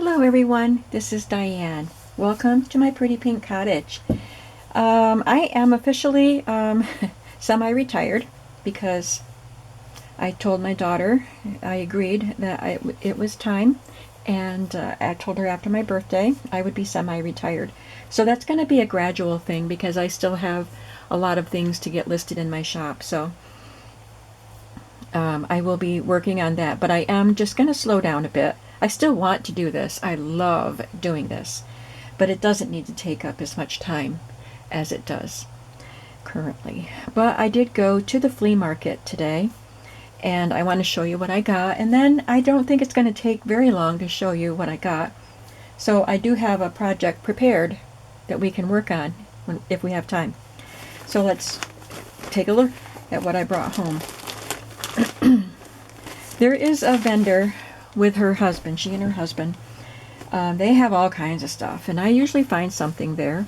Hello everyone, this is Diane. Welcome to my pretty pink cottage. I am officially semi-retired because I told my daughter, I agreed that it was time, and I told her after my birthday I would be semi-retired. So that's going to be a gradual thing because I still have a lot of things to get listed in my shop. So I will be working on that, but I am just going to slow down a bit. I still want to do this. I love doing this, but it doesn't need to take up as much time as it does currently. But I did go to the flea market today, and I want to show you what I got, and then I don't think it's going to take very long to show you what I got. So I do have a project prepared that we can work on if we have time. So let's take a look at what I brought home. There is a vendor with her husband, she and her husband. They have all kinds of stuff, and I usually find something there.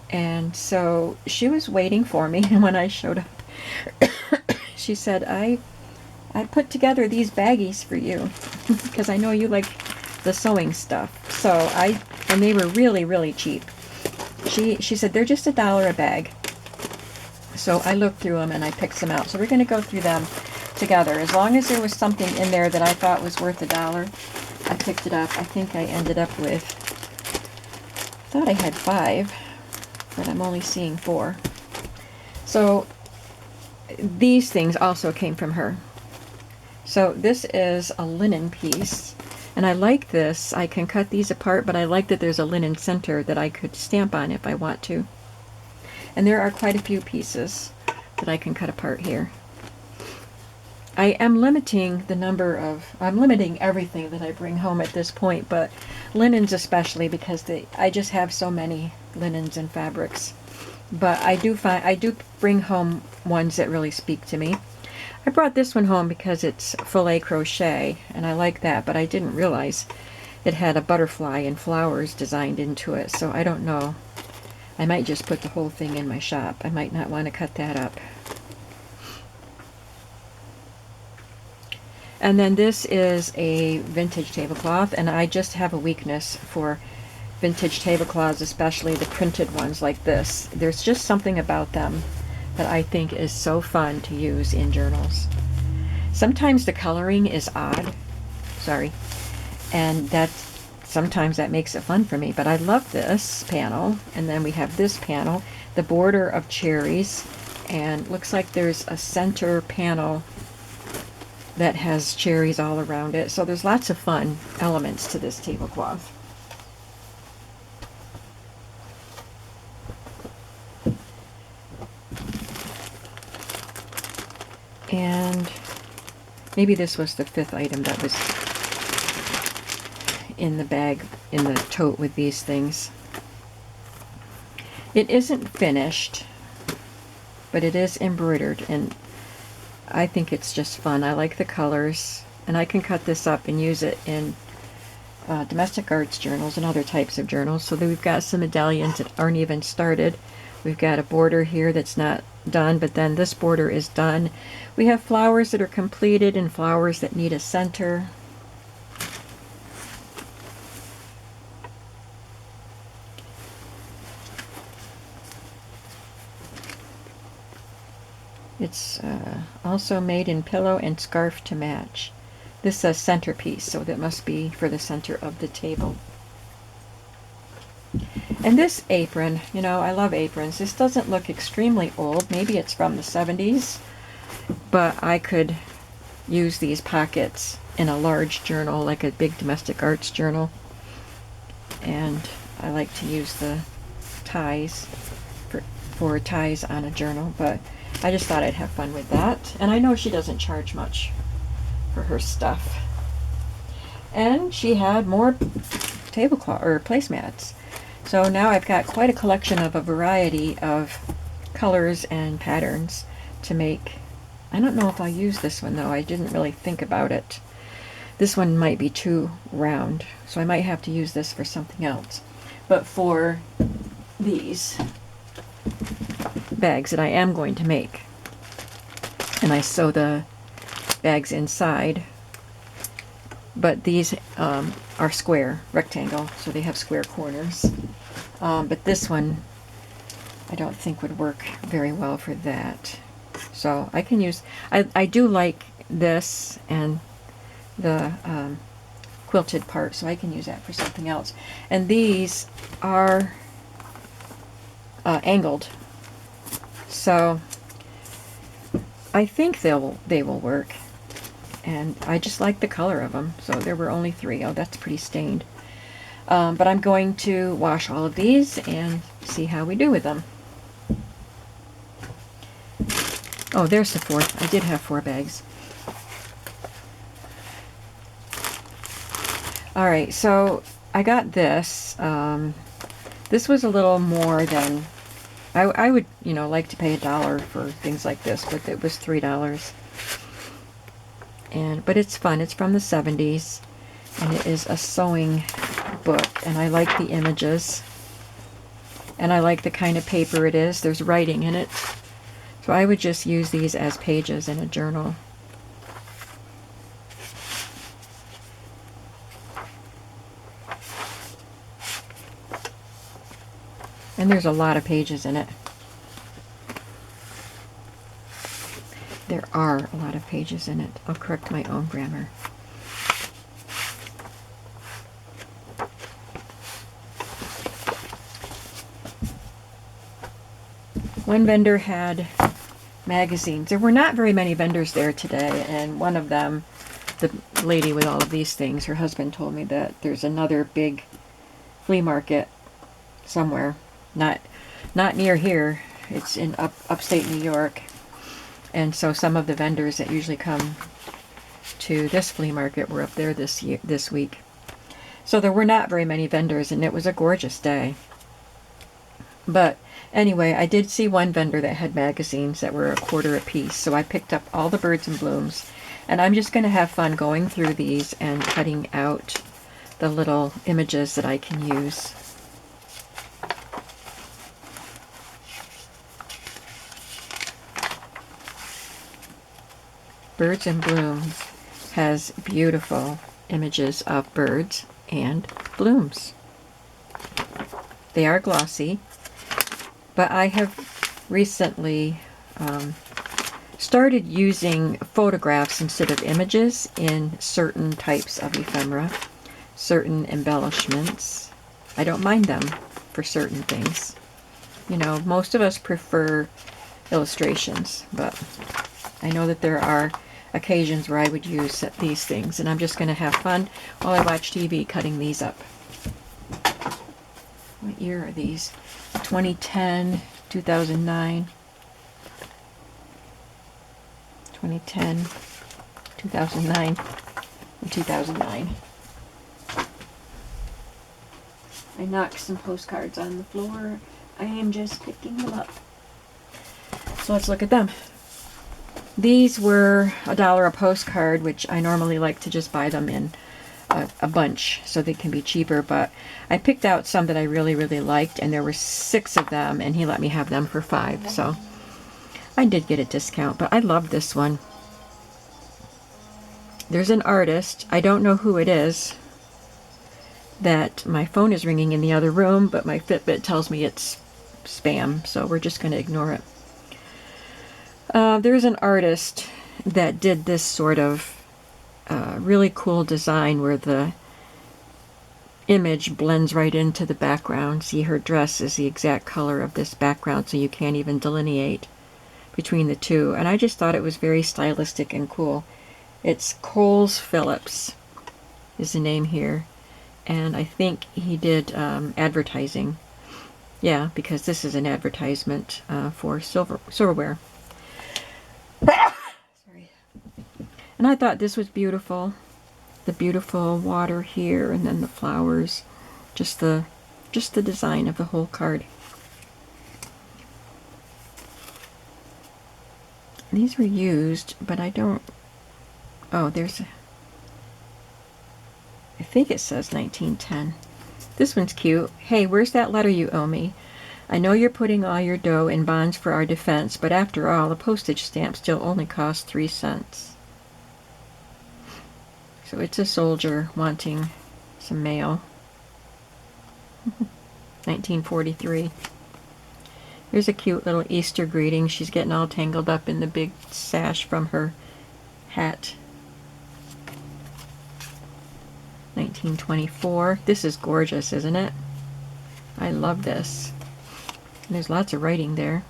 And so she was waiting for me, and when I showed up, she said, I put together these baggies for you because I know you like the sewing stuff. And they were really, really cheap. She said they're just $1 a bag. So I looked through them and I picked some out. So we're going to go through them together. As long as there was something in there that I thought was worth $1, I picked it up. I think I ended up with, I thought I had 5, but I'm only seeing 4. So these things also came from her. So this is a linen piece, and I like this. I can cut these apart, but I like that there's a linen center that I could stamp on if I want to. And there are quite a few pieces that I can cut apart here. I am limiting I'm limiting everything that I bring home at this point, but linens especially, because I just have so many linens and fabrics. But I do bring home ones that really speak to me. I brought this one home because it's filet crochet, and I like that, but I didn't realize it had a butterfly and flowers designed into it, so I don't know. I might just put the whole thing in my shop. I might not want to cut that up. And then this is a vintage tablecloth, and I just have a weakness for vintage tablecloths, especially the printed ones like this. There's just something about them that I think is so fun to use in journals. Sometimes the coloring is odd, and sometimes that makes it fun for me, but I love this panel. And then we have this panel, the border of cherries, and looks like there's a center panel that has cherries all around it. So there's lots of fun elements to this tablecloth. And maybe this was the 5th item that was in the bag, in the tote with these things. It isn't finished, but it is embroidered, and I think it's just fun. I like the colors, and I can cut this up and use it in domestic arts journals and other types of journals. So we've got some medallions that aren't even started. We've got a border here that's not done, but then this border is done. We have flowers that are completed and flowers that need a center. It's also made in pillow and scarf to match. This says centerpiece, so that must be for the center of the table. And this apron, you know, I love aprons. This doesn't look extremely old. Maybe it's from the 70s, but I could use these pockets in a large journal, like a big domestic arts journal. And I like to use the ties for ties on a journal, but I just thought I'd have fun with that. And I know she doesn't charge much for her stuff. And she had more tablecloth or placemats. So now I've got quite a collection of a variety of colors and patterns to make. I don't know if I'll use this one though. I didn't really think about it. This one might be too round, so I might have to use this for something else. But for these bags that I am going to make, and I sew the bags inside but these are square, rectangle, so they have square corners. But this one I don't think would work very well for that. So I can use, I do like this and the quilted part, so I can use that for something else. And these are angled, so I think they will work. And I just like the color of them. So there were only 3. Oh, that's pretty stained. But I'm going to wash all of these and see how we do with them. Oh, there's the 4th. I did have 4 bags. Alright, so I got this. This was a little more than... I would, you know, like to pay $1 for things like this, but it was $3. But it's fun. It's from the 70s, and it is a sewing book, and I like the images, and I like the kind of paper it is. There's writing in it, so I would just use these as pages in a journal. And there's a lot of pages in it. There are a lot of pages in it. I'll correct my own grammar. One vendor had magazines. There were not very many vendors there today, and one of them, the lady with all of these things, her husband told me that there's another big flea market somewhere, not near here. It's in upstate New York. And so some of the vendors that usually come to this flea market were up there this week. So there were not very many vendors, and it was a gorgeous day. But anyway, I did see one vendor that had magazines that were $1 a piece. So I picked up all the birds and blooms. And I'm just going to have fun going through these and cutting out the little images that I can use. Birds and Blooms has beautiful images of birds and blooms. They are glossy, but I have recently started using photographs instead of images in certain types of ephemera, certain embellishments. I don't mind them for certain things. You know, most of us prefer illustrations, but I know that there are occasions where I would use these things, and I'm just going to have fun while I watch TV cutting these up. What year are these? 2010, 2009, 2010, 2009, and 2009. I knocked some postcards on the floor. I am just picking them up. So let's look at them. These were $1 a postcard, which I normally like to just buy them in a bunch so they can be cheaper, but I picked out some that I really, really liked, and there were 6 of them, and he let me have them for $5, so I did get a discount, but I love this one. There's an artist, I don't know who it is, that my phone is ringing in the other room, but my Fitbit tells me it's spam, so we're just going to ignore it. There's an artist that did this sort of really cool design where the image blends right into the background. See, her dress is the exact color of this background, so you can't even delineate between the two. And I just thought it was very stylistic and cool. It's Coles Phillips is the name here. And I think he did advertising. Yeah, because this is an advertisement for silverware. Sorry. And I thought this was beautiful. The beautiful water here, and then the flowers. Just the design of the whole card. These were used, but I don't... Oh, there's a... I think it says 1910. This one's cute. Hey, where's that letter you owe me? I know you're putting all your dough in bonds for our defense, but after all, a postage stamp still only costs 3 cents. So it's a soldier wanting some mail. 1943. Here's a cute little Easter greeting. She's getting all tangled up in the big sash from her hat. 1924. This is gorgeous, isn't it? I love this. And there's lots of writing there.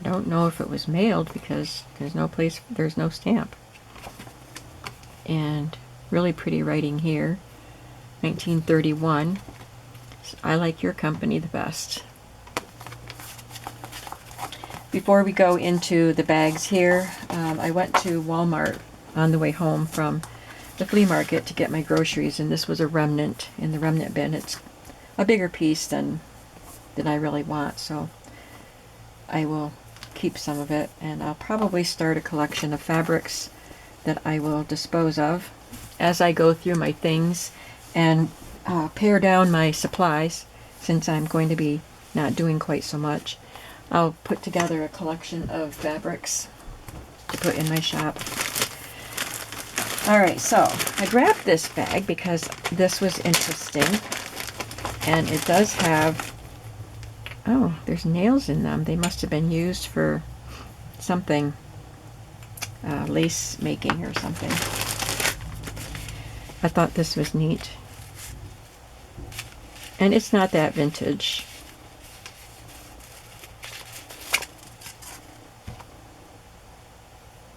I don't know if it was mailed because there's no stamp. And really pretty writing here. 1931. I like your company the best. Before we go into the bags here, I went to Walmart on the way home from the flea market to get my groceries, and this was a remnant in the remnant bin. It's a bigger piece than I really want, so I will keep some of it, and I'll probably start a collection of fabrics that I will dispose of as I go through my things and pare down my supplies, since I'm going to be not doing quite so much. I'll put together a collection of fabrics to put in my shop. Alright, so I grabbed this bag because this was interesting, and it does have, oh, there's nails in them. They must have been used for something, lace making or something. I thought this was neat. And it's not that vintage.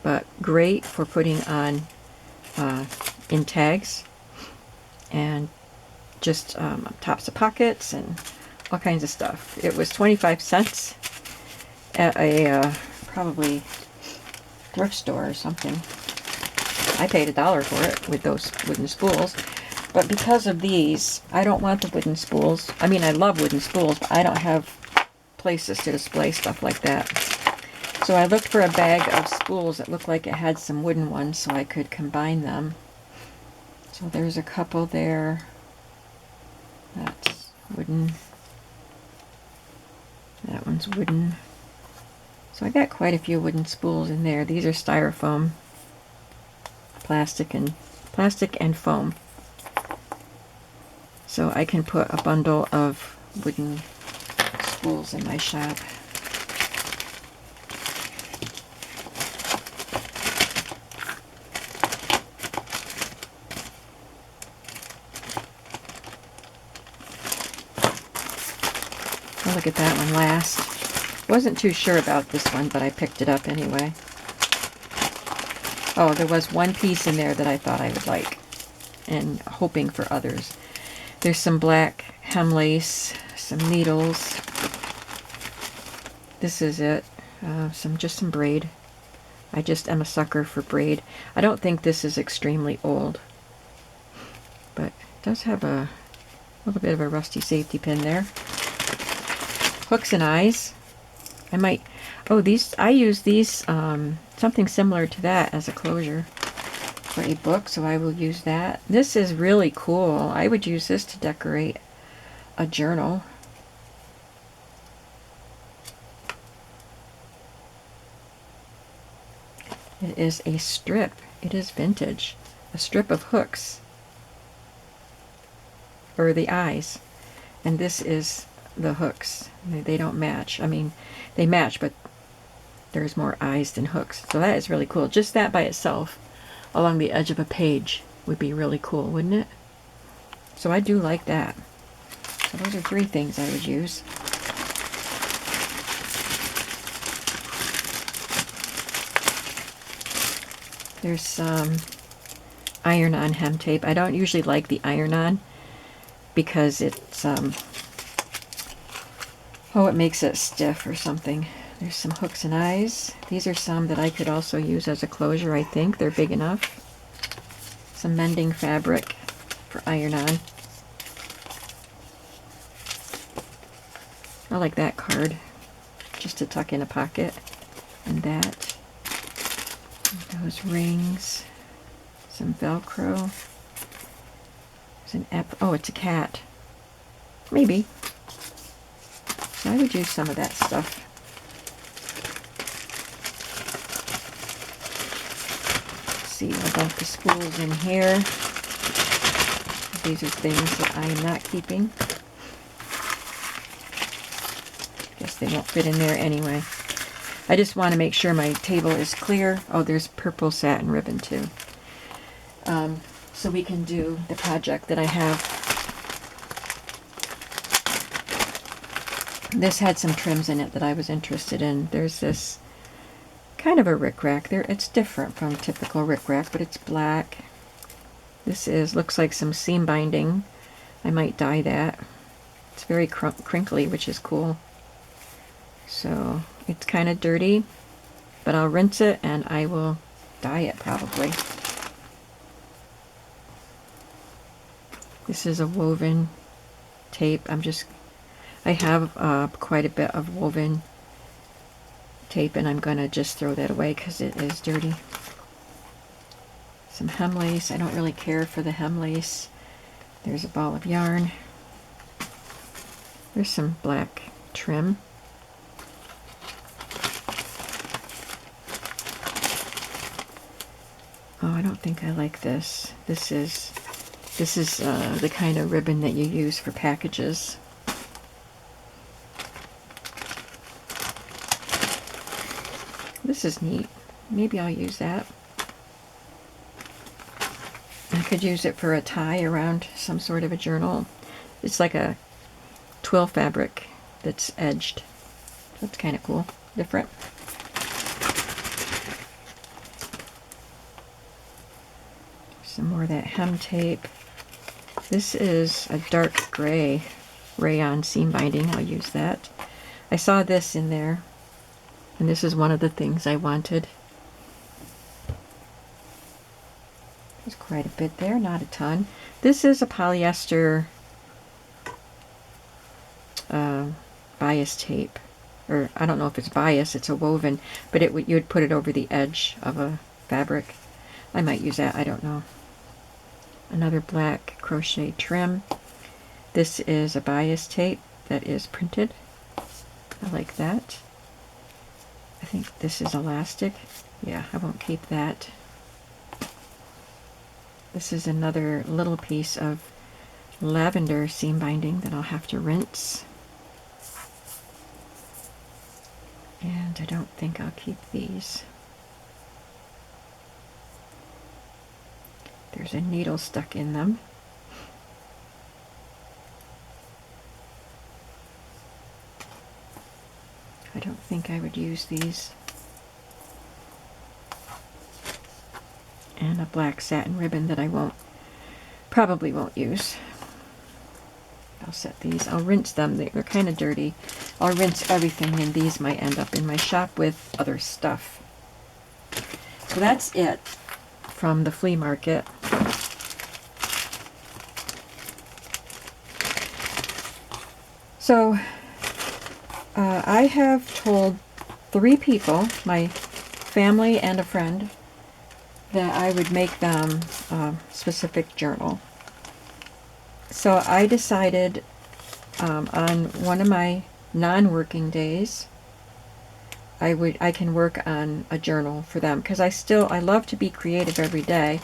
But great for putting on in tags and just tops of pockets and all kinds of stuff. It was 25 cents at a probably thrift store or something. I paid $1 for it with those wooden spools. But because of these, I don't want the wooden spools. I mean, I love wooden spools, but I don't have places to display stuff like that. So I looked for a bag of spools that looked like it had some wooden ones so I could combine them. So there's a couple there. That's wooden. That one's wooden. So I got quite a few wooden spools in there. These are styrofoam. Plastic and foam. So I can put a bundle of wooden spools in my shop. I'll look at that one last. Wasn't too sure about this one, but I picked it up anyway. Oh, there was one piece in there that I thought I would like, and hoping for others. There's some black hem lace, some needles. This is it. Just some braid. I just am a sucker for braid. I don't think this is extremely old, but it does have a little bit of a rusty safety pin there. Hooks and eyes. I might, I use these, something similar to that as a closure for a book, so I will use that. This is really cool. I would use this to decorate a journal. It is a strip. It is vintage. A strip of hooks for the eyes. And this is the hooks. They don't match. I mean, they match, but there's more eyes than hooks. So that is really cool. Just that by itself along the edge of a page would be really cool, wouldn't it? So I do like that. So those are 3 things I would use. There's some iron-on hem tape. I don't usually like the iron-on because it's, it makes it stiff or something. There's some hooks and eyes. These are some that I could also use as a closure, I think. They're big enough. Some mending fabric for iron-on. I like that card, just to tuck in a pocket. And that. And those rings. Some Velcro. There's an it's a cat. Maybe. So I would use some of that stuff. see, I'll dump the spools in here. These are things that I am not keeping. Guess they won't fit in there anyway. I just want to make sure my table is clear. Oh, there's purple satin ribbon too. So we can do the project that I have. This had some trims in it that I was interested in. There's this kind of a rickrack there. It's different from typical rickrack, but it's black. This looks like some seam binding. I might dye that. It's very crinkly, which is cool. So it's kind of dirty, but I'll rinse it and I will dye it probably. This is a woven tape. I have quite a bit of woven tape, and I'm gonna just throw that away because it is dirty. Some hem lace. I don't really care for the hem lace. There's a ball of yarn. There's some black trim. Oh, I don't think I like this. This is the kind of ribbon that you use for packages. This is neat. Maybe I'll use that. I could use it for a tie around some sort of a journal. It's like a twill fabric that's edged. That's kind of cool. Different. Some more of that hem tape. This is a dark gray rayon seam binding. I'll use that. I saw this in there, and this is one of the things I wanted. There's quite a bit there, not a ton. This is a polyester bias tape, or I don't know if it's bias, it's a woven, but you would put it over the edge of a fabric. I might use that, I don't know. Another black crochet trim. This is a bias tape that is printed. I like that. I think this is elastic. Yeah, I won't keep that. This is another little piece of lavender seam binding that I'll have to rinse. And I don't think I'll keep these. There's a needle stuck in them. I don't think I would use these. And a black satin ribbon that I probably won't use. I'll set these, I'll rinse them, they're kind of dirty. I'll rinse everything, and these might end up in my shop with other stuff. So that's it from the flea market. So I have told 3 people, my family and a friend, that I would make them a specific journal. So I decided on one of my non-working days, I can work on a journal for them, because I love to be creative every day,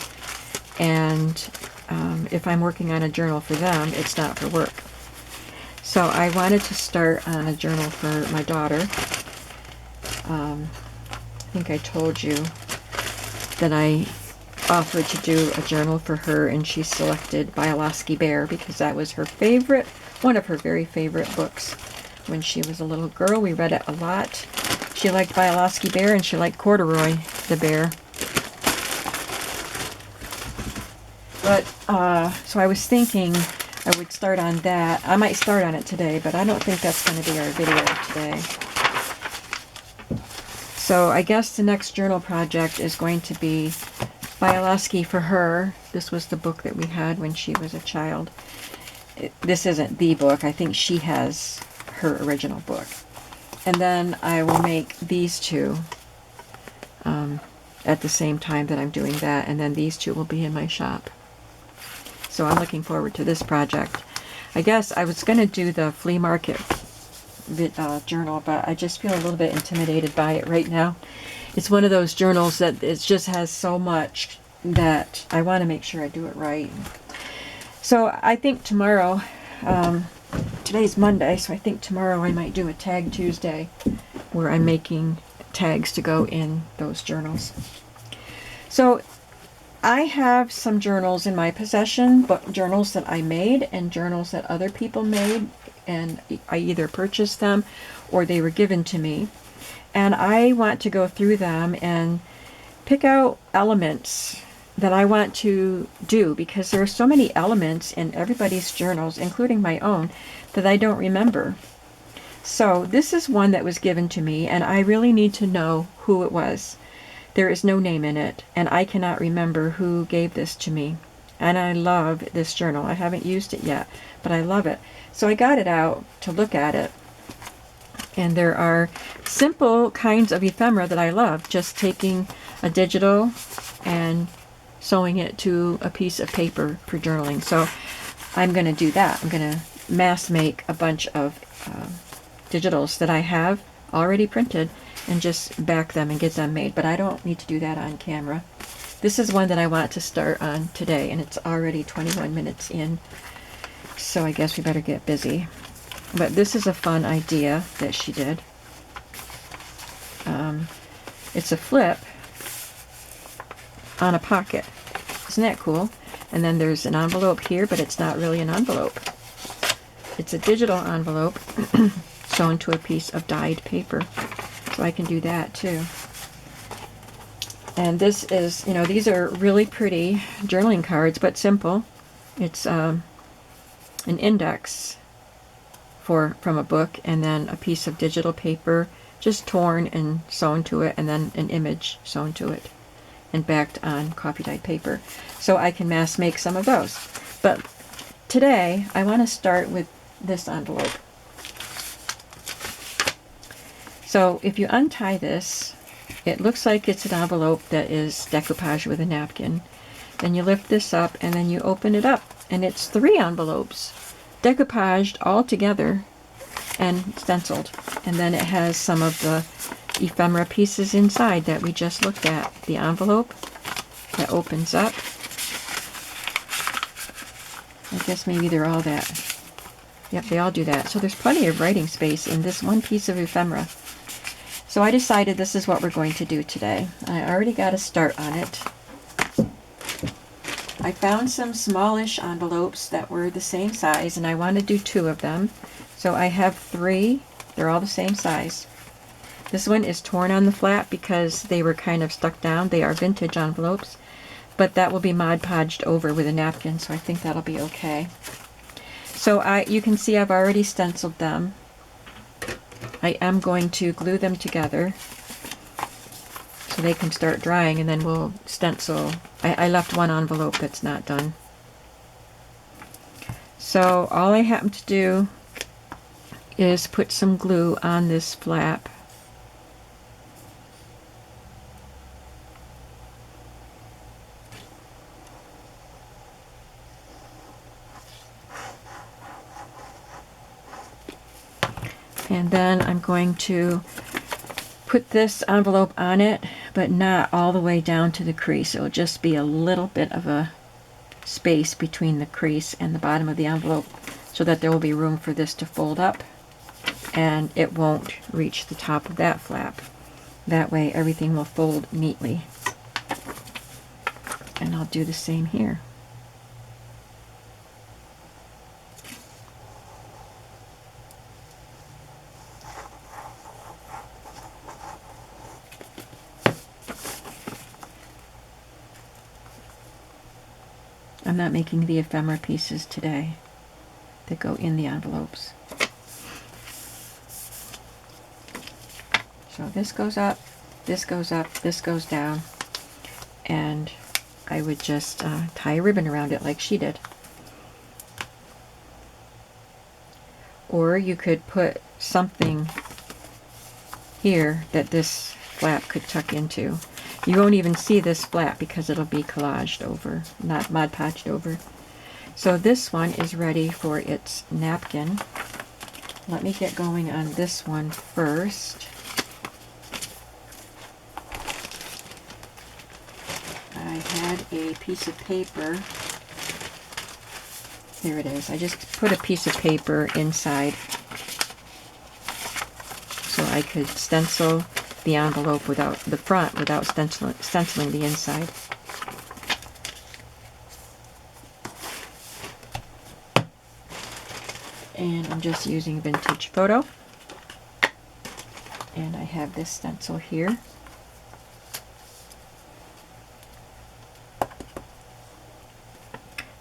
and if I'm working on a journal for them, it's not for work. So I wanted to start on a journal for my daughter. I think I told you that I offered to do a journal for her, and she selected Bioloski Bear because that was her favorite, one of her very favorite books when she was a little girl. We read it a lot. She liked Bioloski Bear, and she liked Corduroy the bear. But so I was thinking I would start on that. I might start on it today, but I don't think that's going to be our video today. So I guess the next journal project is going to be Bioloski for her. This was the book that we had when she was a child. This isn't the book. I think she has her original book. And then I will make these two at the same time that I'm doing that, and then these two will be in my shop. So I'm looking forward to this project. I guess I was going to do the flea market journal, but I just feel a little bit intimidated by it right now. It's one of those journals that it just has so much that I want to make sure I do it right. So I think tomorrow, today's Monday, so I think tomorrow I might do a Tag Tuesday where I'm making tags to go in those journals. So I have some journals in my possession, but journals that I made and journals that other people made, and I either purchased them or they were given to me. And I want to go through them and pick out elements that I want to do, because there are so many elements in everybody's journals, including my own, that I don't remember. So this is one that was given to me, and I really need to know who it was. There is no name in it, and I cannot remember who gave this to me. And I love this journal. I haven't used it yet, but I love it. So I got it out to look at it. And there are simple kinds of ephemera that I love, just taking a digital and sewing it to a piece of paper for journaling. So I'm going to do that. I'm going to mass make a bunch of digitals that I have already printed and just back them and get them made. But I don't need to do that on camera. This is one that I want to start on today, and it's already 21 minutes in. So I guess we better get busy. But this is a fun idea that she did. It's a flip on a pocket. Isn't that cool? And then there's an envelope here, but it's not really an envelope. It's a digital envelope sewn to a piece of dyed paper. So I can do that too. And this is, these are really pretty journaling cards, but simple. It's an index from a book, and then a piece of digital paper just torn and sewn to it, and then an image sewn to it and backed on coffee dyed paper. So I can mass make some of those. But today I want to start with this envelope. So if you untie this, it looks like it's an envelope that is decoupage with a napkin. Then you lift this up and then you open it up, and it's 3 envelopes decoupaged all together and stenciled. And then it has some of the ephemera pieces inside that we just looked at. The envelope that opens up. I guess maybe they're all that. Yep, they all do that. So there's plenty of writing space in this one piece of ephemera. So I decided this is what we're going to do today. I already got a start on it. I found some smallish envelopes that were the same size, and I want to do 2 of them. So I have 3. They're all the same size. This one is torn on the flap because they were kind of stuck down. They are vintage envelopes, but that will be Mod Podged over with a napkin, so I think that'll be okay. So you can see I've already stenciled them. I am going to glue them together so they can start drying, and then we'll stencil. I left one envelope that's not done. So all I happen to do is put some glue on this flap. And then I'm going to put this envelope on it, but not all the way down to the crease. It'll just be a little bit of a space between the crease and the bottom of the envelope, so that there will be room for this to fold up, and it won't reach the top of that flap. That way everything will fold neatly. And I'll do the same here. I'm not making the ephemera pieces today that go in the envelopes. So this goes up, this goes up, this goes down, and I would just tie a ribbon around it like she did. Or you could put something here that this flap could tuck into. You won't even see this flap because it'll be collaged over, not Mod Podged over. So this one is ready for its napkin. Let me get going on this one first. I had had a piece of paper. Here it is. I just put a piece of paper inside so I could stencil the envelope without the front, without stenciling the inside. And I'm just using Vintage Photo. And I have this stencil here.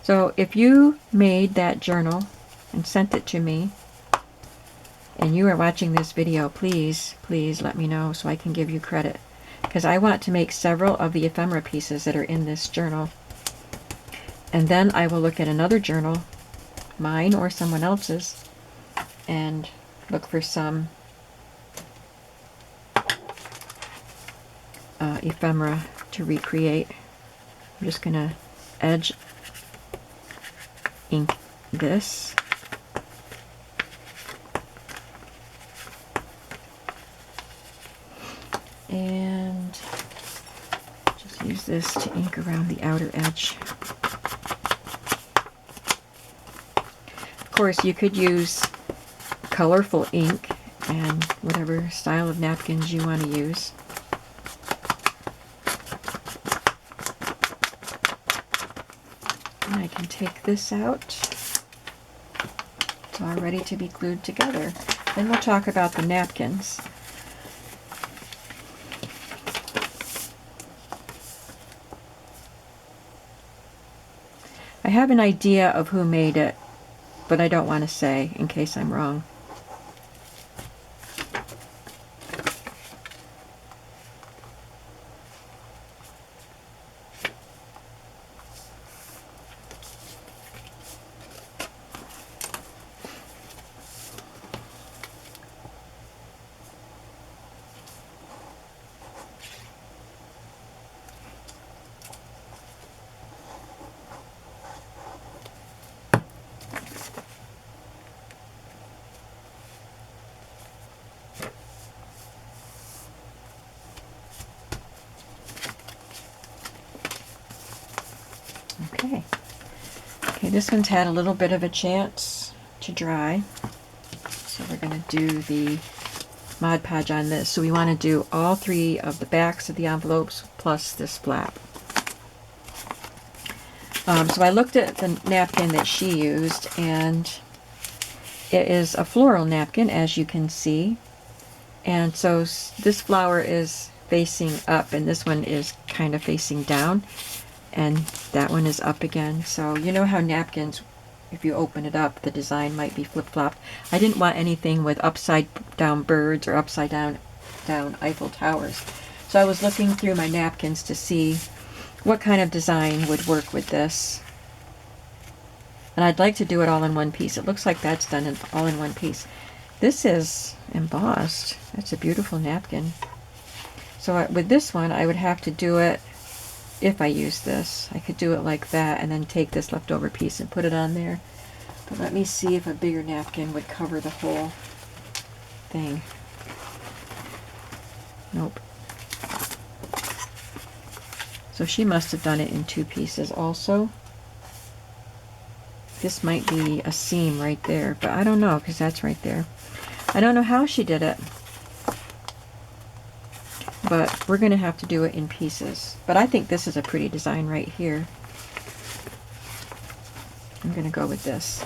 So if you made that journal and sent it to me, and you are watching this video, please let me know so I can give you credit, because I want to make several of the ephemera pieces that are in this journal. And then I will look at another journal, mine or someone else's, and look for some ephemera to recreate. I'm just going to edge ink this. And just use this to ink around the outer edge. Of course, you could use colorful ink and whatever style of napkins you want to use. And I can take this out. It's all ready to be glued together. Then we'll talk about the napkins. I have an idea of who made it, but I don't want to say in case I'm wrong. Okay, this one's had a little bit of a chance to dry. So we're going to do the Mod Podge on this. So we want to do all three of the backs of the envelopes plus this flap. So I looked at the napkin that she used, and it is a floral napkin, as you can see. And so this flower is facing up, and this one is kind of facing down. And that one is up again. So you know how napkins, if you open it up, the design might be flip-flopped. I didn't want anything with upside down birds or upside down Eiffel Towers. So I was looking through my napkins to see what kind of design would work with this. And I'd like to do it all in one piece. It looks like that's done all in one piece. This is embossed. That's a beautiful napkin. So with this one, I would have to do it. If I use this, I could do it like that and then take this leftover piece and put it on there. But let me see if a bigger napkin would cover the whole thing. Nope. So she must have done it in two pieces also. This might be a seam right there, but I don't know because that's right there. I don't know how she did it. But we're going to have to do it in pieces. But I think this is a pretty design right here. I'm going to go with this.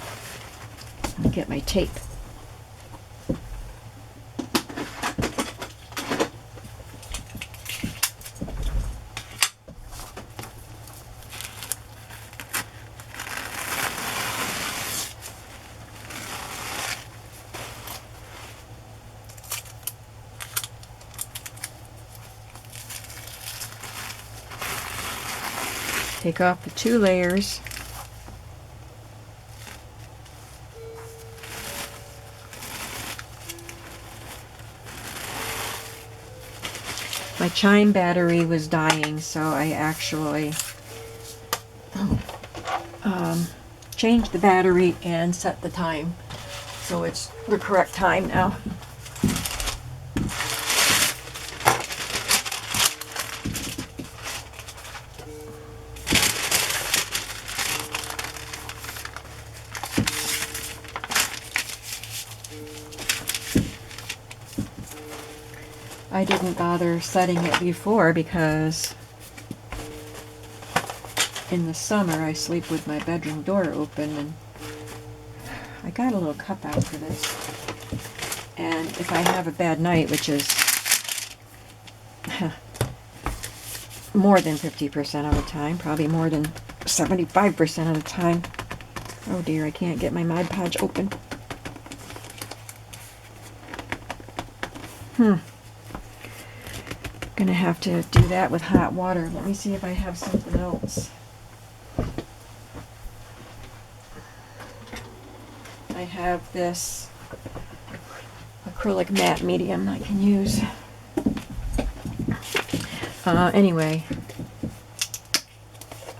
Let me get my tape. Take off the two layers. My chime battery was dying, so I actually changed the battery and set the time. So it's the correct time now. I didn't bother setting it before because in the summer I sleep with my bedroom door open, and I got a little cup out for this. And if I have a bad night, which is more than 50% of the time, probably more than 75% of the time. Oh dear, I can't get my Mod Podge open. Gonna have to do that with hot water. Let me see if I have something else. I have this acrylic matte medium I can use. Anyway,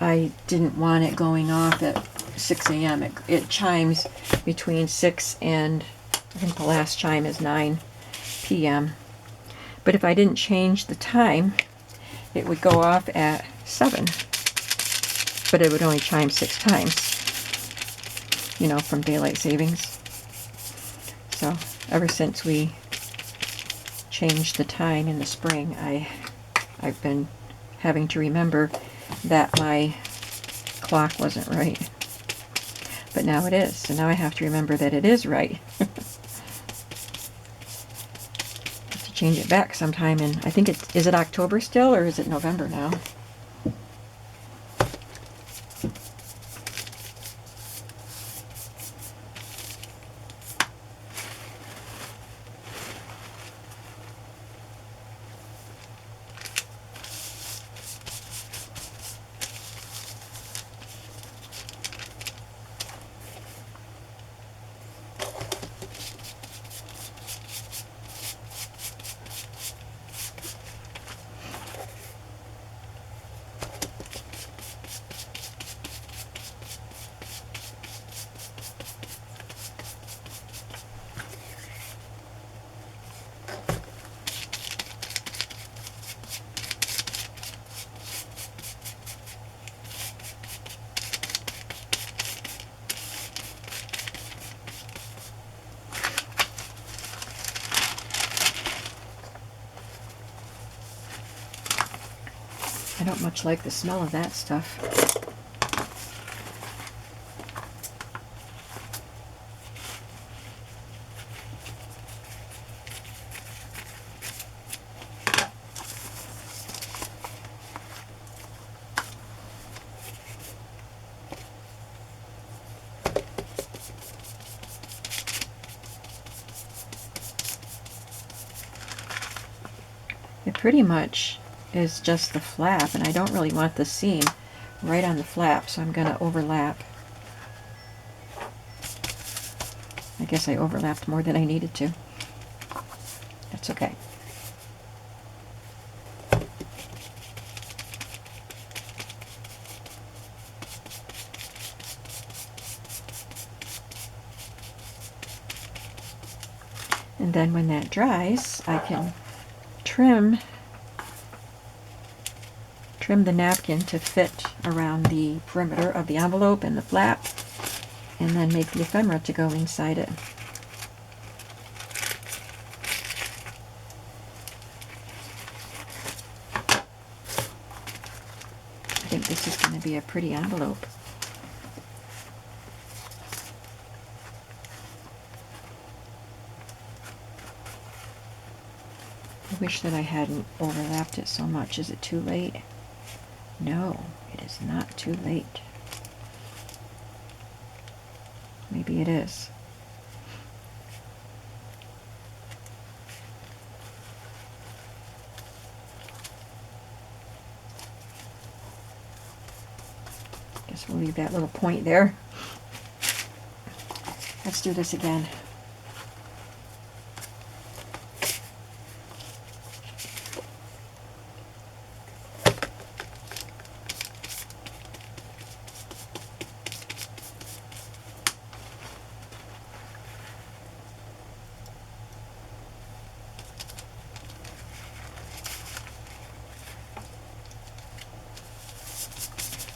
I didn't want it going off at 6 a.m. It chimes between 6 and I think the last chime is 9 p.m. But if I didn't change the time, it would go off at 7. But it would only chime 6 times, you know, from daylight savings. So ever since we changed the time in the spring, I've been having to remember that my clock wasn't right. But now it is, so now I have to remember that it is right. Have to change it back sometime in, I think is it October still, or is it November now? I don't much like the smell of that stuff. It pretty much is just the flap, and I don't really want the seam right on the flap, so I'm going to overlap. I guess I overlapped more than I needed to. That's okay. And then when that dries, I can trim the napkin to fit around the perimeter of the envelope and the flap, and then make the ephemera to go inside it. I think this is going to be a pretty envelope. I wish that I hadn't overlapped it so much. Is it too late? No, it is not too late. Maybe it is. Guess we'll leave that little point there. Let's do this again.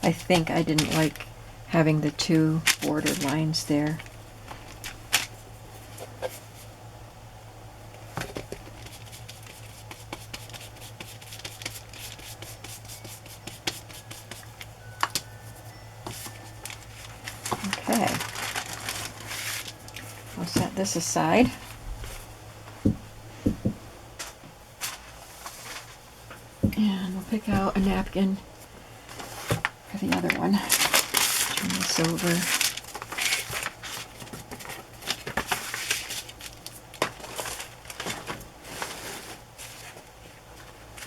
I think I didn't like having the two border lines there. Okay. I'll set this aside. And we'll pick out a napkin for the other one. Turn this over.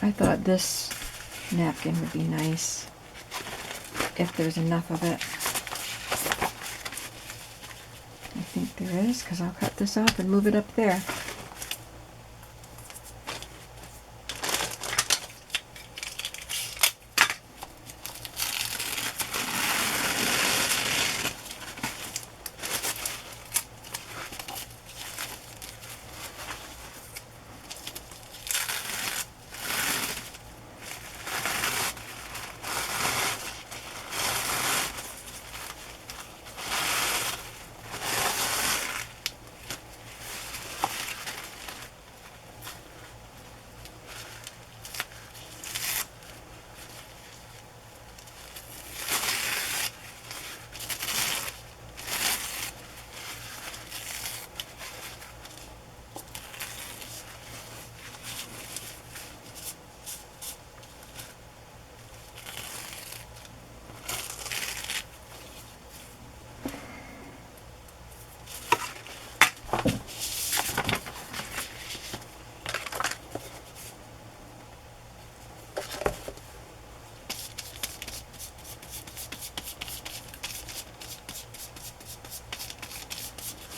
I thought this napkin would be nice if there's enough of it. I think there is, because I'll cut this off and move it up there.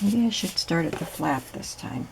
Maybe I should start at the flap this time.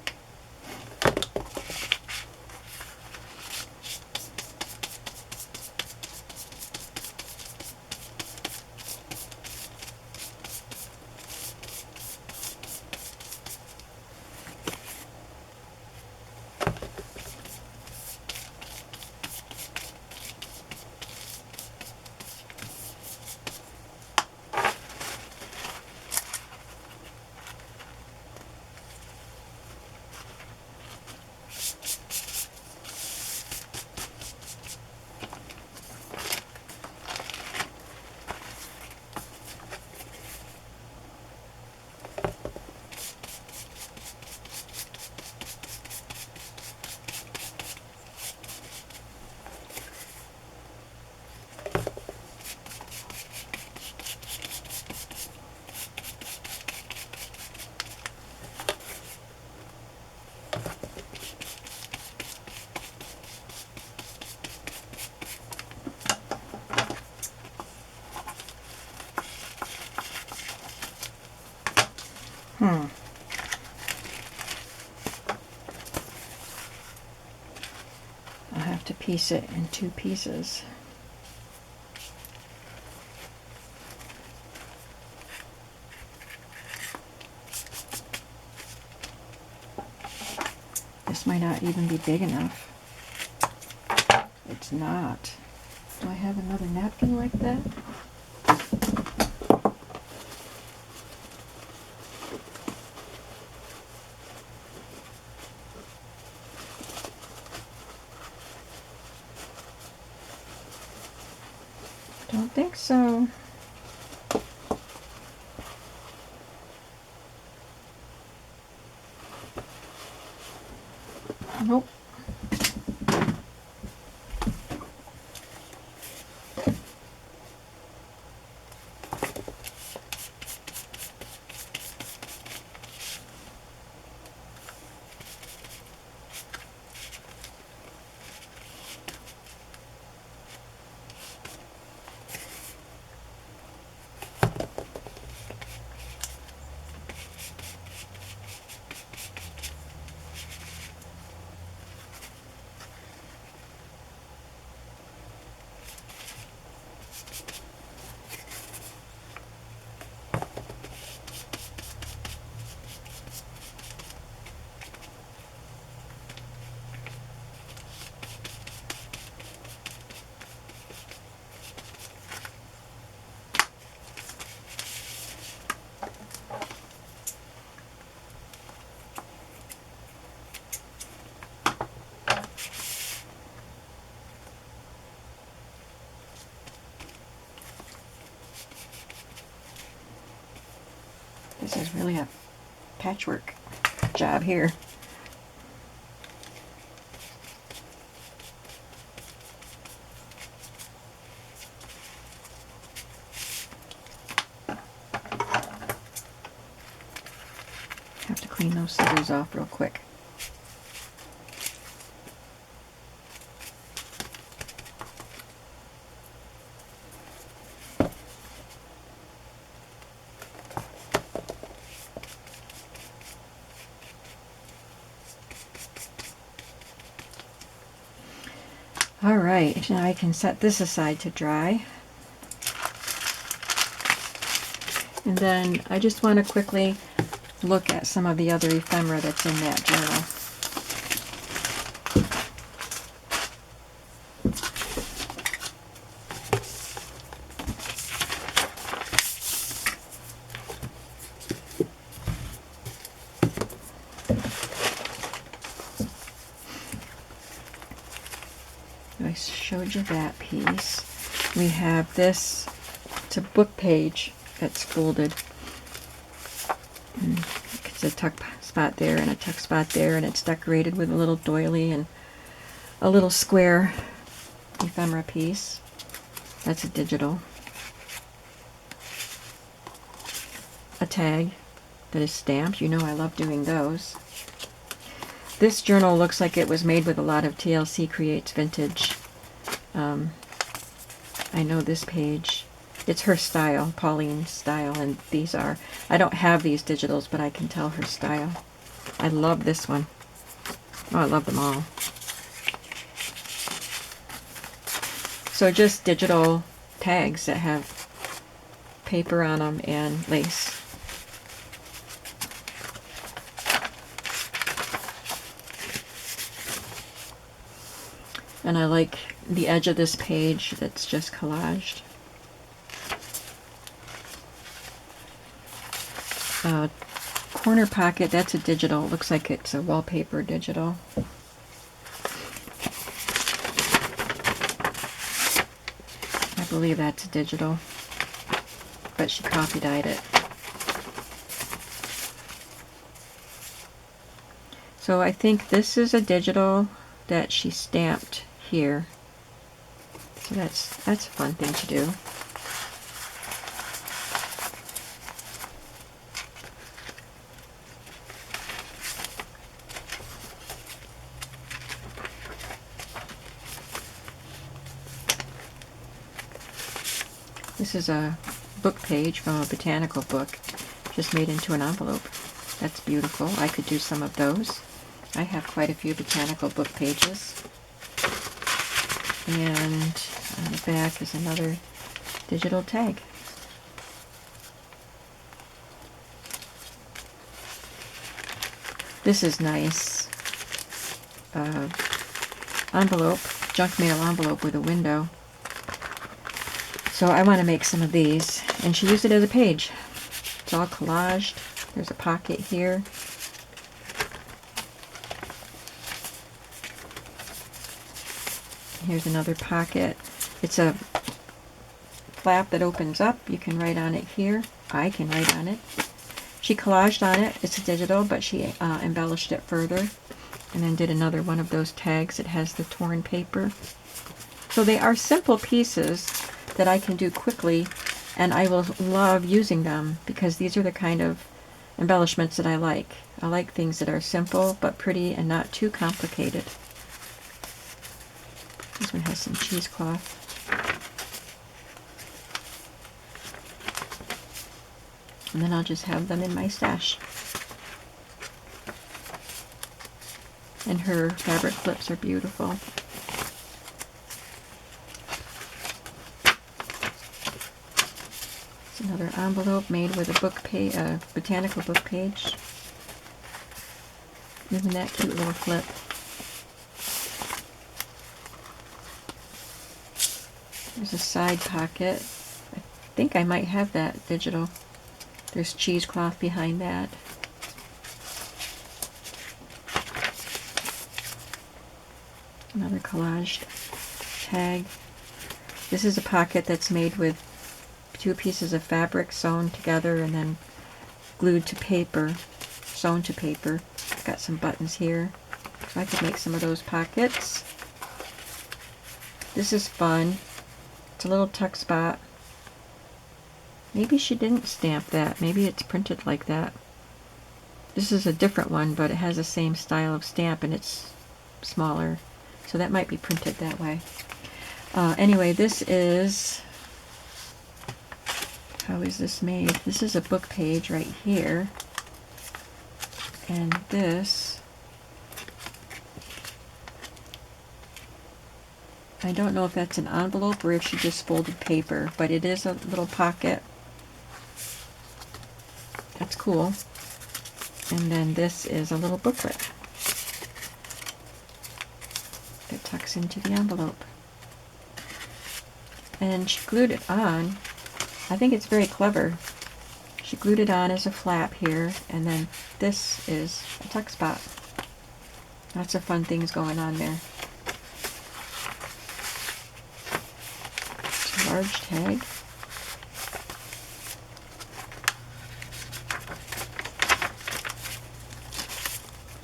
I'll have to piece it in 2 pieces. This might not even be big enough. It's not. Do I have another napkin like that? Don't think so. Nope. This is really a patchwork job here. Have to clean those scissors off real quick. Alright, now I can set this aside to dry. And then I just want to quickly look at some of the other ephemera that's in that journal. I showed you that piece. We have this, it's a book page that's folded. And it's a tuck spot there and a tuck spot there, and it's decorated with a little doily and a little square ephemera piece. That's a digital. A tag that is stamped. You know I love doing those. This journal looks like it was made with a lot of TLC Creates vintage. I know this page. It's her style, Pauline's style, and these are. I don't have these digitals, but I can tell her style. I love this one. Oh, I love them all. So just digital tags that have paper on them and lace. And I like the edge of this page that's just collaged. Corner pocket, that's a digital. It looks like it's a wallpaper digital. I believe that's a digital, but she copy dyed it. So I think this is a digital that she stamped here. So that's a fun thing to do. This is a book page from a botanical book, just made into an envelope. That's beautiful. I could do some of those. I have quite a few botanical book pages. And on the back is another digital tag. This is nice. Envelope, junk mail envelope with a window. So I want to make some of these. And she used it as a page. It's all collaged. There's a pocket here. Here's another pocket. It's a flap that opens up. You can write on it here. I can write on it. She collaged on it. It's a digital, but she embellished it further. And then did another one of those tags. It has the torn paper. So they are simple pieces that I can do quickly, and I will love using them because these are the kind of embellishments that I like. I like things that are simple but pretty and not too complicated. This one has some cheesecloth. And then I'll just have them in my stash. And her fabric clips are beautiful. It's another envelope made with a book page, botanical book page. Isn't that cute little flip? There's a side pocket. I think I might have that digital. There's cheesecloth behind that. Another collaged tag. This is a pocket that's made with two pieces of fabric sewn together and then glued to paper, sewn to paper. Got some buttons here, so I could make some of those pockets. This is fun. It's a little tuck spot. Maybe she didn't stamp that. Maybe it's printed like that. This is a different one, but it has the same style of stamp and it's smaller. So that might be printed that way. Anyway, this is... How is this made? This is a book page right here. And this... I don't know if that's an envelope or if she just folded paper, but it is a little pocket. That's cool. And then this is a little booklet that tucks into the envelope. And she glued it on. I think it's very clever. She glued it on as a flap here, and then this is a tuck spot. Lots of fun things going on there. It's a large tag.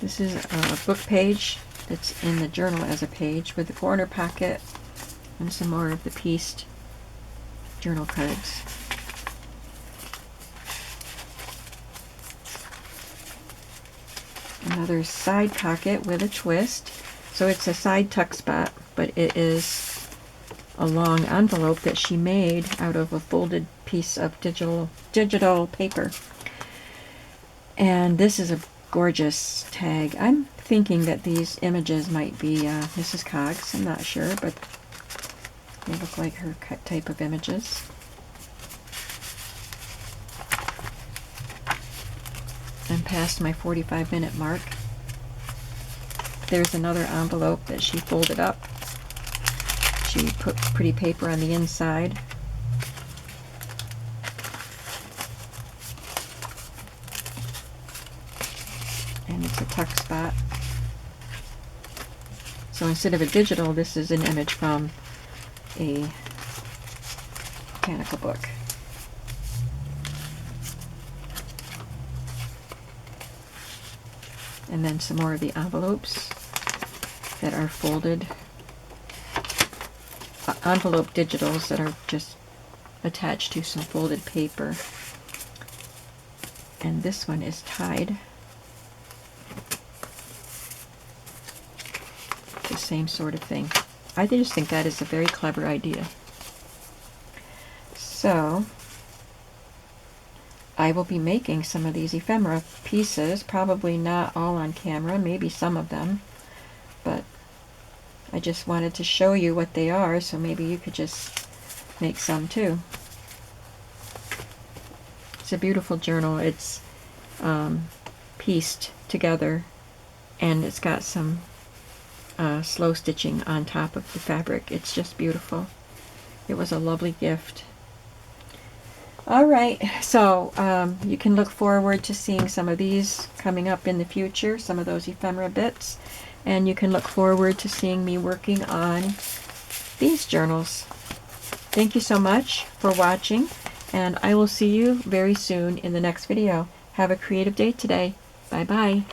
This is a book page that's in the journal as a page with the corner pocket and some more of the pieced journal cards. Another side pocket with a twist. So it's a side tuck spot, but it is a long envelope that she made out of a folded piece of digital paper. And this is a gorgeous tag. I'm thinking that these images might be Mrs. Coggs. I'm not sure, but they look like her type of images. I'm past my 45-minute mark. There's another envelope that she folded up. She put pretty paper on the inside. And it's a tuck spot. So instead of a digital, this is an image from a mechanical book. And then some more of the envelopes that are folded. Envelope digitals that are just attached to some folded paper. And this one is tied. The same sort of thing. I just think that is a very clever idea. So I will be making some of these ephemera pieces, probably not all on camera, maybe some of them, but I just wanted to show you what they are, so maybe you could just make some too. It's a beautiful journal. It's pieced together, and it's got some slow stitching on top of the fabric. It's just beautiful. It was a lovely gift. Alright, so you can look forward to seeing some of these coming up in the future, some of those ephemera bits, and you can look forward to seeing me working on these journals. Thank you so much for watching, and I will see you very soon in the next video. Have a creative day today. Bye bye.